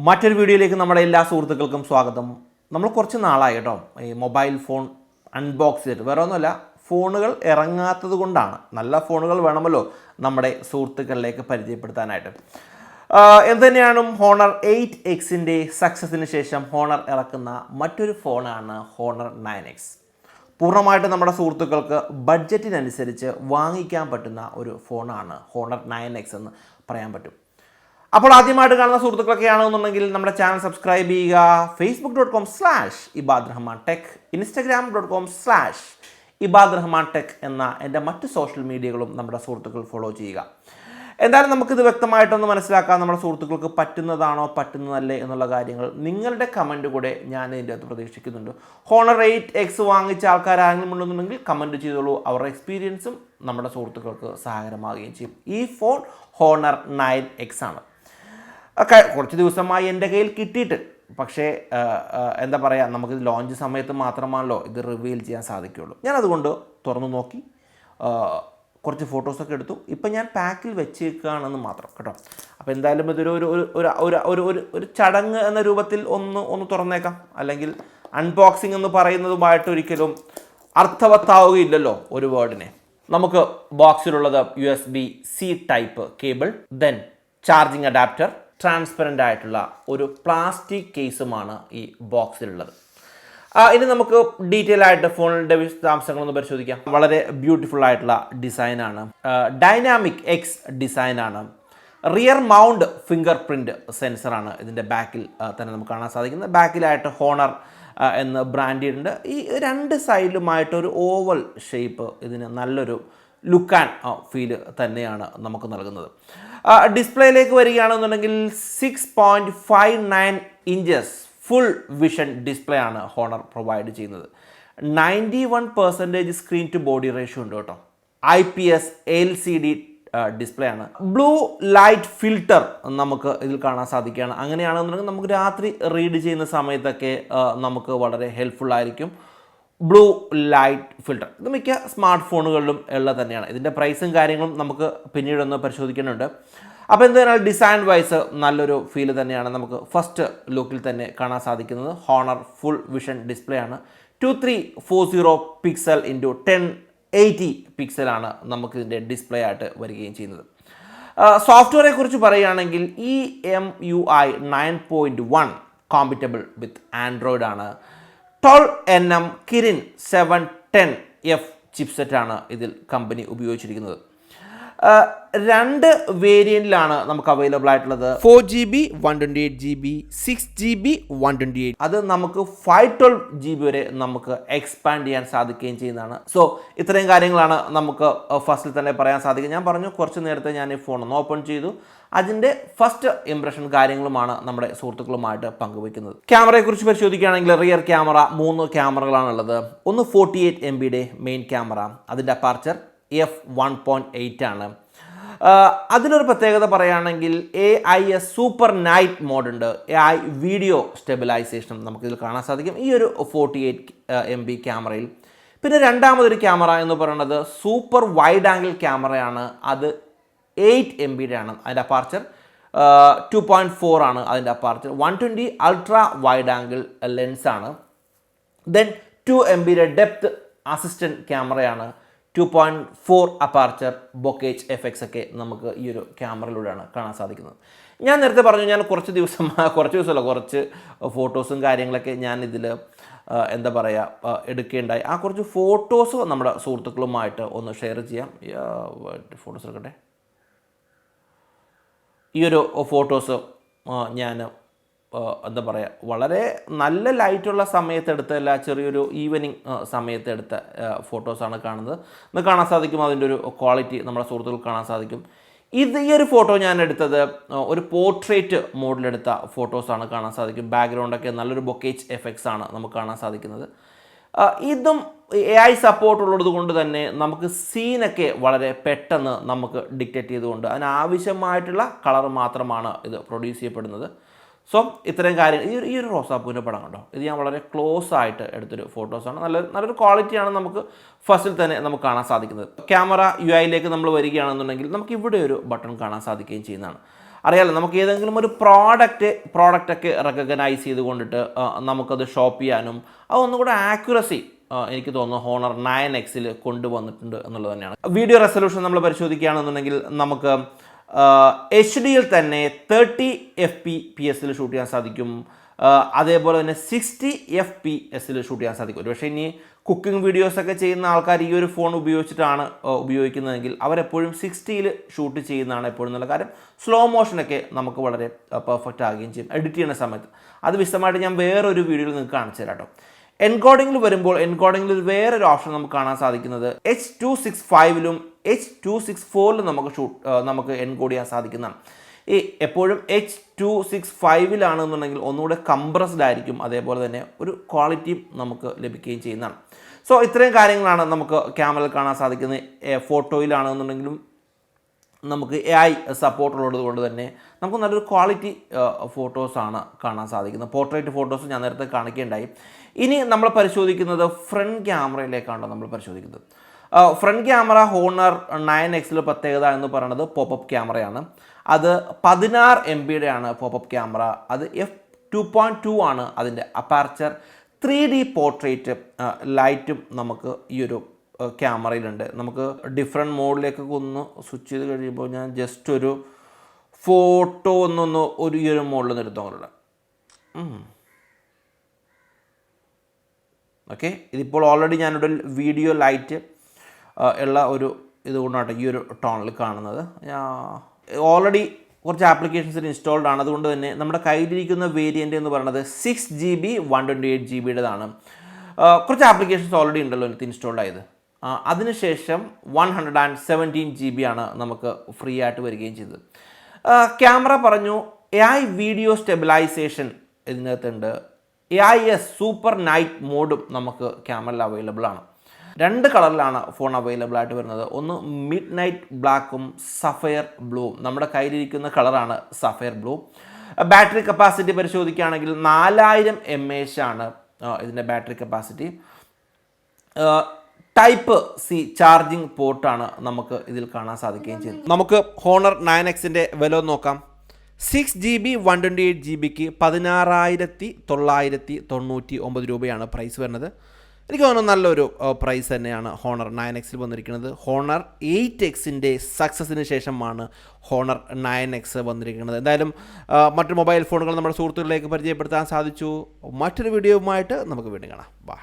മറ്റൊരു വീഡിയോയിലേക്ക് നമ്മുടെ എല്ലാ സുഹൃത്തുക്കൾക്കും സ്വാഗതം. നമ്മൾ കുറച്ച് നാളായി കേട്ടോ ഈ മൊബൈൽ ഫോൺ അൺബോക്സ് ചെയ്തിട്ട്. വേറെ ഒന്നുമല്ല, ഫോണുകൾ ഇറങ്ങാത്തത് കൊണ്ടാണ്. നല്ല ഫോണുകൾ വേണമല്ലോ നമ്മുടെ സുഹൃത്തുക്കളിലേക്ക് പരിചയപ്പെടുത്താനായിട്ട്. എന്തുതന്നെയാണ് ഹോണർ 8Xൻ്റെ സക്സസിന് ശേഷം ഹോണർ ഇറക്കുന്ന മറ്റൊരു ഫോണാണ് ഹോണർ 9X. പൂർണ്ണമായിട്ട് നമ്മുടെ സുഹൃത്തുക്കൾക്ക് ബഡ്ജറ്റിനനുസരിച്ച് വാങ്ങിക്കാൻ പറ്റുന്ന ഒരു ഫോണാണ് ഹോണർ 9X എന്ന് പറയാൻ പറ്റും. അപ്പോൾ ആദ്യമായിട്ട് കാണുന്ന സുഹൃത്തുക്കളൊക്കെ ആണെന്നുണ്ടെങ്കിൽ നമ്മുടെ ചാനൽ സബ്സ്ക്രൈബ് ചെയ്യുക. facebook.com/ibadrahmanTech, instagram.com/ibadrahmanTech എന്ന എൻ്റെ മറ്റ് സോഷ്യൽ മീഡിയകളും നമ്മുടെ സുഹൃത്തുക്കൾ ഫോളോ ചെയ്യുക. എന്തായാലും നമുക്കിത് വ്യക്തമായിട്ടൊന്ന് മനസ്സിലാക്കാം. നമ്മുടെ സുഹൃത്തുക്കൾക്ക് പറ്റുന്നതാണോ പറ്റുന്നതല്ലേ എന്നുള്ള കാര്യങ്ങൾ നിങ്ങളുടെ കമൻറ്റ് കൂടെ ഞാൻ ഇതിൻ്റെ അകത്ത് പ്രതീക്ഷിക്കുന്നുണ്ട്. ഹോണർ 8X വാങ്ങിച്ച ആൾക്കാരാരെങ്കിലും ഉണ്ടെന്നുണ്ടെങ്കിൽ കമൻറ്റ് ചെയ്തോളൂ. അവരുടെ എക്സ്പീരിയൻസും നമ്മുടെ സുഹൃത്തുക്കൾക്ക് സഹായകരമാവുകയും ചെയ്യും. ഈ ഫോൺ ഹോണർ 9X ആണ്. കുറച്ച് ദിവസമായി എൻ്റെ കയ്യിൽ കിട്ടിയിട്ട്, പക്ഷേ എന്താ പറയുക, നമുക്കിത് ലോഞ്ച് സമയത്ത് മാത്രമാണല്ലോ ഇത് റിവീൽ ചെയ്യാൻ സാധിക്കുകയുള്ളൂ. ഞാനതുകൊണ്ട് തുറന്നു നോക്കി കുറച്ച് ഫോട്ടോസൊക്കെ എടുത്തു. ഇപ്പം ഞാൻ പാക്കിൽ വെച്ചേക്കുകയാണെന്ന് മാത്രം കേട്ടോ. അപ്പോൾ എന്തായാലും ഇതൊരു ഒരു ഒരു ഒരു ചടങ്ങ് എന്ന രൂപത്തിൽ ഒന്ന് തുറന്നേക്കാം. അല്ലെങ്കിൽ അൺബോക്സിംഗ് എന്ന് പറയുന്നതുമായിട്ട് ഒരിക്കലും അർത്ഥവത്താവുകയില്ലല്ലോ ഒരു വേർഡിനെ. നമുക്ക് ബോക്സിലുള്ളത് USB-C type cable, then charging adapter, transparent ആയിട്ടുള്ള ഒരു പ്ലാസ്റ്റിക് കേസുമാണ് ഈ ബോക്സിലുള്ളത്. ഇനി നമുക്ക് ഡീറ്റെയിൽ ആയിട്ട് ഫോണിൻ്റെ വിശദാംശങ്ങളൊന്ന് പരിശോധിക്കാം. വളരെ ബ്യൂട്ടിഫുൾ ആയിട്ടുള്ള ഡിസൈനാണ്, ഡൈനാമിക് എക്സ് ഡിസൈനാണ്. റിയർ മൗണ്ട് ഫിംഗർ പ്രിൻറ്റ് സെൻസറാണ് ഇതിൻ്റെ ബാക്കിൽ തന്നെ നമുക്ക് കാണാൻ സാധിക്കുന്നത്. ബാക്കിലായിട്ട് ഹോണർ എന്ന് ബ്രാൻഡ് ചെയ്തിട്ടുണ്ട്. ഈ രണ്ട് സൈഡിലുമായിട്ടൊരു ഓവൽ ഷേപ്പ് ഇതിന് നല്ലൊരു ലുക്ക് ആൻഡ് ഫീൽ തന്നെയാണ് നമുക്ക് നൽകുന്നത്. ഡിസ്പ്ലേയിലേക്ക് വരികയാണെന്നുണ്ടെങ്കിൽ 6.59 ഇഞ്ചസ് ഫുൾ വിഷൻ ഡിസ്പ്ലേ ആണ് ഹോണർ പ്രൊവൈഡ് ചെയ്യുന്നത്. 91% സ്ക്രീൻ ടു ബോഡി റേഷ്യോ ഉണ്ട് കേട്ടോ. IPS LCD ഡിസ്പ്ലേ ആണ്. ബ്ലൂ ലൈറ്റ് ഫിൽട്ടർ നമുക്ക് ഇതിൽ കാണാൻ സാധിക്കുകയാണ്. അങ്ങനെയാണെന്നുണ്ടെങ്കിൽ നമുക്ക് രാത്രി റീഡ് ചെയ്യുന്ന സമയത്തൊക്കെ നമുക്ക് വളരെ ഹെൽപ്ഫുൾ ആയിരിക്കും. ബ്ലൂ ലൈറ്റ് ഫിൽട്ടർ ഇത് മിക്ക സ്മാർട്ട് ഫോണുകളിലും ഉള്ളത് തന്നെയാണ്. ഇതിൻ്റെ പ്രൈസും കാര്യങ്ങളും നമുക്ക് പിന്നീടൊന്ന് പരിശോധിക്കുന്നുണ്ട്. അപ്പോൾ എന്തായാലും ഡിസൈൻ വൈസ് നല്ലൊരു ഫീൽ തന്നെയാണ് നമുക്ക് ഫസ്റ്റ് ലുക്കിൽ തന്നെ കാണാൻ സാധിക്കുന്നത്. ഹോണർ ഫുൾ വിഷൻ ഡിസ്പ്ലേ ആണ്. 2340 പിക്സൽ ഇൻറ്റു 1080 പിക്സലാണ് നമുക്കിതിൻ്റെ ഡിസ്പ്ലേ ആയിട്ട് വരികയും ചെയ്യുന്നത്. സോഫ്റ്റ്വെയറെ കുറിച്ച് പറയുകയാണെങ്കിൽ EMUI 9.1 കോമ്പിറ്റബിൾ വിത്ത് ആൻഡ്രോയിഡ് ആണ്. 12nm Kirin 710F ചിപ്സെറ്റാണ് ഇതിൽ കമ്പനി ഉപയോഗിച്ചിരിക്കുന്നത്. രണ്ട് വേരിയൻറ്റിലാണ് നമുക്ക് അവൈലബിൾ ആയിട്ടുള്ളത്. 4GB 128GB 6GB 128. അത് നമുക്ക് 512GB വരെ നമുക്ക് എക്സ്പാൻഡ് ചെയ്യാൻ സാധിക്കുകയും ചെയ്യുന്നതാണ്. സോ ഇത്രയും കാര്യങ്ങളാണ് നമുക്ക് ഫസ്റ്റിൽ തന്നെ പറയാൻ സാധിക്കുക. ഞാൻ പറഞ്ഞു കുറച്ച് നേരത്തെ ഞാൻ ഈ ഫോൺ ഒന്ന് ഓപ്പൺ ചെയ്തു. അതിൻ്റെ ഫസ്റ്റ് ഇംപ്രഷൻ കാര്യങ്ങളുമാണ് നമ്മുടെ സുഹൃത്തുക്കളുമായിട്ട് പങ്കുവയ്ക്കുന്നത്. ക്യാമറയെക്കുറിച്ച് പരിശോധിക്കുകയാണെങ്കിൽ റിയർ ക്യാമറ 3 ക്യാമറകളാണുള്ളത്. ഒന്ന് 48MBയുടെ മെയിൻ ക്യാമറ, അതിൻ്റെ അപ്പാർച്ചർ f1.8 ആണ്. അതിലൊരു പ്രത്യേകത പറയുകയാണെങ്കിൽ AIS സൂപ്പർ നൈറ്റ് മോഡുണ്ട്. AI വീഡിയോ സ്റ്റെബിലൈസേഷൻ നമുക്കിതിൽ കാണാൻ സാധിക്കും ഈ ഒരു 48MB ക്യാമറയിൽ. പിന്നെ രണ്ടാമതൊരു ക്യാമറ എന്ന് പറയുന്നത് സൂപ്പർ വൈഡ് ആംഗിൾ ക്യാമറയാണ്. അത് 8MBയുടെ ആണ്. അതിൻ്റെ അപ്പാർച്ചർ 2.4 ആണ്. അതിൻ്റെ അപ്പാർച്ചർ 120 അൾട്രാ വൈഡ് ആംഗിൾ ലെൻസാണ്. ദെൻ 2MBയുടെ ഡെപ്ത് അസിസ്റ്റൻറ്റ് ക്യാമറയാണ്. 2.4 അപ്പാർച്ചർ ബൊക്കേജ് എഫക്ട്സ് ഒക്കെ നമുക്ക് ഈ ഒരു ക്യാമറയിലൂടെയാണ് കാണാൻ സാധിക്കുന്നത്. ഞാൻ നേരത്തെ പറഞ്ഞു, ഞാൻ കുറച്ച് ഫോട്ടോസും കാര്യങ്ങളൊക്കെ ഞാൻ ഇതിൽ എന്താ പറയുക എടുക്കേണ്ടായി. ആ കുറച്ച് ഫോട്ടോസ് നമ്മുടെ സുഹൃത്തുക്കളുമായിട്ട് ഒന്ന് ഷെയർ ചെയ്യാം. ഫോട്ടോസ് എടുക്കട്ടെ. ഈ ഒരു ഫോട്ടോസ് ഞാൻ എന്താ പറയുക വളരെ നല്ല ലൈറ്റുള്ള സമയത്തെടുത്തല്ല, ചെറിയൊരു ഈവനിങ് സമയത്തെടുത്ത ഫോട്ടോസാണ് കാണുന്നത്. നമുക്ക് കാണാൻ സാധിക്കും അതിൻ്റെ ഒരു ക്വാളിറ്റി നമ്മുടെ സുഹൃത്തുക്കൾക്ക് കാണാൻ സാധിക്കും. ഈ ഒരു ഫോട്ടോ ഞാൻ എടുത്തത് ഒരു പോർട്രേറ്റ് മോഡിലെടുത്ത ഫോട്ടോസാണ് കാണാൻ സാധിക്കും. ബാക്ക്ഗ്രൗണ്ടൊക്കെ നല്ലൊരു ബൊക്കേജ് എഫക്ട്സ് ആണ് നമുക്ക് കാണാൻ സാധിക്കുന്നത്. ഇതും AI സപ്പോർട്ട് ഉള്ളത് കൊണ്ട് തന്നെ നമുക്ക് സീനൊക്കെ വളരെ പെട്ടെന്ന് നമുക്ക് ഡിക്റ്റേറ്റ് ചെയ്തുകൊണ്ട് അതിനാവശ്യമായിട്ടുള്ള കളർ മാത്രമാണ് ഇത് പ്രൊഡ്യൂസ് ചെയ്യപ്പെടുന്നത്. സോ ഇത്രയും കാര്യങ്ങൾ ഈ ഒരു റോസാപ്പൂവിൻ്റെ പടം കണ്ടോ, ഇത് ഞാൻ വളരെ ക്ലോസ് ആയിട്ട് എടുത്തൊരു ഫോട്ടോസാണ്. നല്ലൊരു ക്വാളിറ്റിയാണ് നമുക്ക് ഫസ്റ്റിൽ തന്നെ നമുക്ക് കാണാൻ സാധിക്കുന്നത്. ക്യാമറ UIയിലേക്ക് നമ്മൾ വരികയാണെന്നുണ്ടെങ്കിൽ നമുക്ക് ഇവിടെ ഒരു ബട്ടൺ കാണാൻ സാധിക്കുകയും ചെയ്യുന്നതാണ്. അറിയാലോ, നമുക്ക് ഏതെങ്കിലും ഒരു പ്രോഡക്റ്റൊക്കെ റെക്കഗ്നൈസ് ചെയ്തുകൊണ്ടിട്ട് നമുക്കത് ഷോപ്പ് ചെയ്യാനും അതൊന്നുകൂടെ ആക്യുറസി എനിക്ക് തോന്നുന്നു ഹോണർ 9Xൽ കൊണ്ടുവന്നിട്ടുണ്ട് എന്നുള്ളത് തന്നെയാണ്. വീഡിയോ റെസൊല്യൂഷൻ നമ്മൾ പരിശോധിക്കുകയാണെന്നുണ്ടെങ്കിൽ നമുക്ക് HD-യിൽ തന്നെ 30 FPS ഷൂട്ട് ചെയ്യാൻ സാധിക്കും. അതേപോലെ തന്നെ 60 FPS ഷൂട്ട് ചെയ്യാൻ സാധിക്കും. ഒരു പക്ഷേ ഇനി കുക്കിംഗ് വീഡിയോസൊക്കെ ചെയ്യുന്ന ആൾക്കാർ ഈ ഒരു ഫോൺ ഉപയോഗിച്ചിട്ടാണ് ഉപയോഗിക്കുന്നതെങ്കിൽ അവരെപ്പോഴും 60-ൽ ഷൂട്ട് ചെയ്യുന്നതാണ് എപ്പോഴും നല്ല കാര്യം. സ്ലോ മോഷനൊക്കെ നമുക്ക് വളരെ പെർഫെക്റ്റ് ആകുകയും ചെയ്യും എഡിറ്റ് ചെയ്യുന്ന സമയത്ത്. അത് വിശദമായിട്ട് ഞാൻ വേറൊരു വീഡിയോയിൽ നിങ്ങൾക്ക് കാണിച്ചു തരാം കേട്ടോ. എൻകോഡിങ്ങിൽ വരുമ്പോൾ എൻകോഡിങ്ങിൽ വേറൊരു ഓപ്ഷൻ നമുക്ക് കാണാൻ സാധിക്കുന്നത് H.265-ലും H.264-ലും നമുക്ക് എൻകോഡ് ചെയ്യാൻ സാധിക്കുന്നതാണ്. ഈ എപ്പോഴും H.265-ലാണെന്നുണ്ടെങ്കിൽ ഒന്നുകൂടെ കംപ്രസ്ഡ് ആയിരിക്കും, അതേപോലെ തന്നെ ഒരു ക്വാളിറ്റിയും നമുക്ക് ലഭിക്കുകയും ചെയ്യുന്നതാണ്. സോ ഇത്രയും കാര്യങ്ങളാണ് നമുക്ക് ക്യാമറയിൽ കാണാൻ സാധിക്കുന്നത്. ഫോട്ടോയിലാണെന്നുണ്ടെങ്കിലും നമുക്ക് AI സപ്പോർട്ടുള്ളത് കൊണ്ട് തന്നെ നമുക്ക് നല്ലൊരു ക്വാളിറ്റി ഫോട്ടോസാണ് കാണാൻ സാധിക്കുന്നത്. പോർട്രേറ്റ് ഫോട്ടോസ് ഞാൻ നേരത്തെ കാണിക്കുകയുണ്ടായി. ഇനി നമ്മൾ പരിശോധിക്കുന്നത് ഫ്രണ്ട് ക്യാമറയിലേക്കാണല്ലോ നമ്മൾ പരിശോധിക്കുന്നത്. ഫ്രണ്ട് ക്യാമറ ഹോണർ 9Xൽ പ്രത്യേകത എന്ന് പറയുന്നത് പോപ്പപ്പ് ക്യാമറയാണ്. അത് 16 MB-യുടെയാണ് പോപ്പപ്പ് ക്യാമറ. അത് f2.2 ആണ് അതിൻ്റെ അപ്പാർച്ചർ. 3D പോർട്രേറ്റ് ലൈറ്റും നമുക്ക് ഈ ഒരു ക്യാമറയിലുണ്ട്. നമുക്ക് ഡിഫറെൻറ്റ് മോഡിലേക്കൊക്കെ ഒന്ന് സ്വിച്ച് ചെയ്ത് കഴിയുമ്പോൾ ഞാൻ ജസ്റ്റ് ഒരു ഫോട്ടോ ഈ ഒരു മോഡിൽ നിന്ന് എടുത്തോളുണ്ട്. ഓക്കെ, ഇതിപ്പോൾ ഓൾറെഡി ഞാനിവിടെ വീഡിയോ ലൈറ്റ് ഉള്ള ഒരു ഇതുകൊണ്ടാണ് ഈ ഒരു ടോണിൽ കാണുന്നത്. ഓൾറെഡി കുറച്ച് ആപ്ലിക്കേഷൻസിൽ ഇൻസ്റ്റാൾഡ് ആണ്. അതുകൊണ്ട് തന്നെ നമ്മുടെ കയ്യിലിരിക്കുന്ന വേരിയൻ്റ് എന്ന് പറയുന്നത് 6GB 128GB-യുടേതാണ്. കുറച്ച് ആപ്ലിക്കേഷൻസ് ഓൾറെഡി ഉണ്ടല്ലോ എനിക്ക് ഇൻസ്റ്റാൾഡ് ആയത്. അതിനുശേഷം 117GB ആണ് നമുക്ക് ഫ്രീ ആയിട്ട് വരികയും ചെയ്തത്. ക്യാമറ പറഞ്ഞു AI വീഡിയോ സ്റ്റെബിലൈസേഷൻ ഇതിനകത്തുണ്ട്. AIS സൂപ്പർ നൈറ്റ് മോഡും നമുക്ക് ക്യാമറയിൽ അവൈലബിൾ ആണ്. 2 കളറിലാണ് ഫോൺ അവൈലബിൾ ആയിട്ട് വരുന്നത്. ഒന്ന് മിഡ് നൈറ്റ് ബ്ലാക്കും സഫയർ ബ്ലൂവും. നമ്മുടെ കയ്യിലിരിക്കുന്ന കളറാണ് സഫയർ ബ്ലൂ. ബാറ്ററി കപ്പാസിറ്റി പരിശോധിക്കുകയാണെങ്കിൽ 4000 mAh ആണ് ഇതിൻ്റെ battery capacity. Type C charging പോർട്ടാണ് നമുക്ക് ഇതിൽ കാണാൻ സാധിക്കുകയും ചെയ്യുന്നത്. നമുക്ക് ഹോണർ 9Xൻ്റെ വില നോക്കാം. 6GB 128GB-ക്ക് 16,999 രൂപയാണ് പ്രൈസ് വരുന്നത്. എനിക്ക് തോന്നുന്നു നല്ലൊരു പ്രൈസ് തന്നെയാണ് ഹോണർ 9Xൽ വന്നിരിക്കുന്നത്. ഹോണർ 8Xൻ്റെ സക്സസിന് ശേഷമാണ് ഹോണർ 9X വന്നിരിക്കുന്നത്. എന്തായാലും മറ്റു മൊബൈൽ ഫോണുകൾ നമ്മുടെ സുഹൃത്തുക്കളിലേക്ക് പരിചയപ്പെടുത്താൻ സാധിച്ചു. മറ്റൊരു വീഡിയോയുമായിട്ട് നമുക്ക് വീണ്ടും കാണാം. ബൈ.